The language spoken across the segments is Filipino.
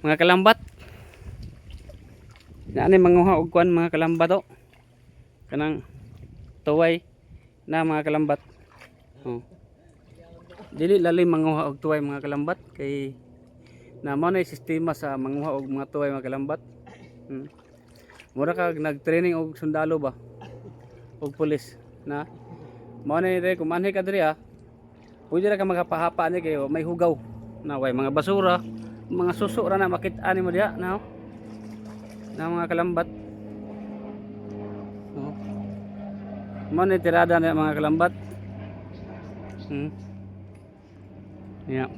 mga kalambat. Naani manguha og kuan mga kalambat to. Kanang tuway na mga kalambat. Oh. Dili lalim manguha og tuway mga kalambat kay naman ay sistema sa manguha og mga tuway mga kalambat. Mura kag nag-training og sundalo ba og pulis na mao na dire kung manhi ka diri pwede ra ka magapahapa ni kay may hugaw na way mga basura, mga suso ra na makit-an mo diha na mga kalambat. Oh. Mao ni tirada na mga kalambat. Yeah.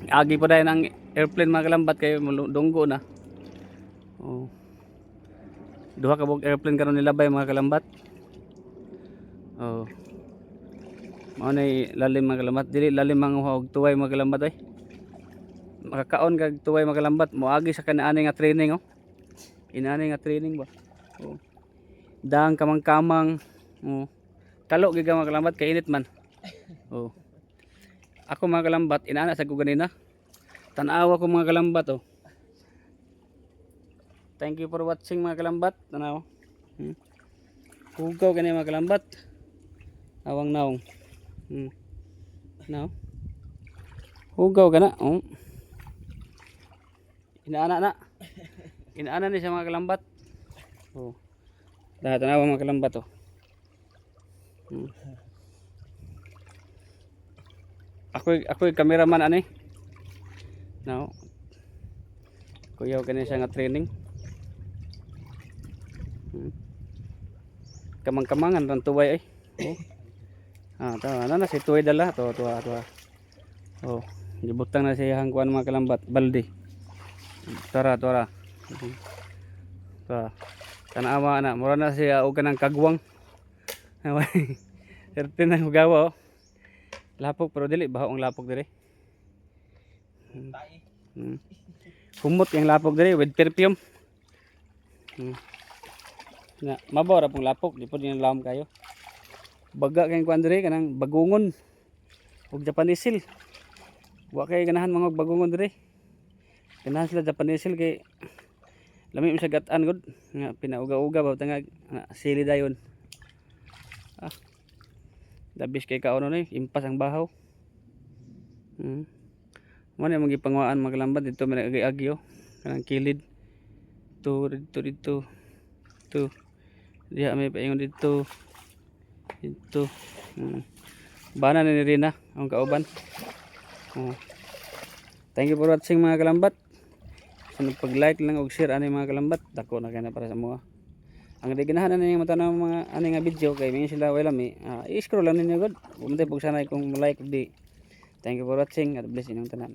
Agi pa dahil ang airplane mga kalambat kay dunggo na. Oh. Duha ka bug airplane karon nilabay mga kalambat. Oh. Mao nay lalim mga kalambat, dili lalim manguha og tuway mga kalambat ay. Makakaon kag tuway mga kalambat moagi sa kanaani nga training Inaani nga training ba. Oh. Dang kamang-kamang. Oh. Kalo gid mga kalambat kay init man. Oh. Ako mga kalambat inaana sa ko ganina. Tan-awa ko mga kalambat Thank you for watching mga kalambat. Tanaw. Hugaw kani mga kalambat. Awang naong. Now. Hugaw kana. Inaana ni sa mga kalambat. Oh. Tanaw mga kalambat Ako cameraman ani. Now. Kuyaw kani siya nga training. Kamang-kamangan ran tuway ay. Tawa na si tuway dala to. Oh, gibutang na siya hangkuan mga kalambat, balde. Tara. Tanawa na, mura na siya og kanang kagwang. Certain na hugawa Lapok pero dili baho ang lapok dire. Humot yang lapok dire with perfume. Na mabaw ra pong lapok, di pud yung lam kayo. Baga kay kuan dire kanang bagungon ug Japanesil. Wa kay ganahan mga bagungon dire. Ganahan sila Japanesil kay lami sa gatan gud nga pinauga-uga ba tangag sili dayon. Labis kay kaono ni impas ang bahaw. Mo na mong gipangwaan mga kalambat dito may agi-agyo kanang kilid. Dito. Diha may paingon dito. Bana ni Rina ang kauban. Thank you for watching mga kalambat. Sunod pag-like lang og share ani mga kalambat. Dako na kay na para sa mga. Ang ganahan na ninyo matanaw mga ani nga video kay mingon sila way lami. I-scroll lang ninyo god. Umtay pug sanay kung like di. Thank you for watching. God bless inyong tanan.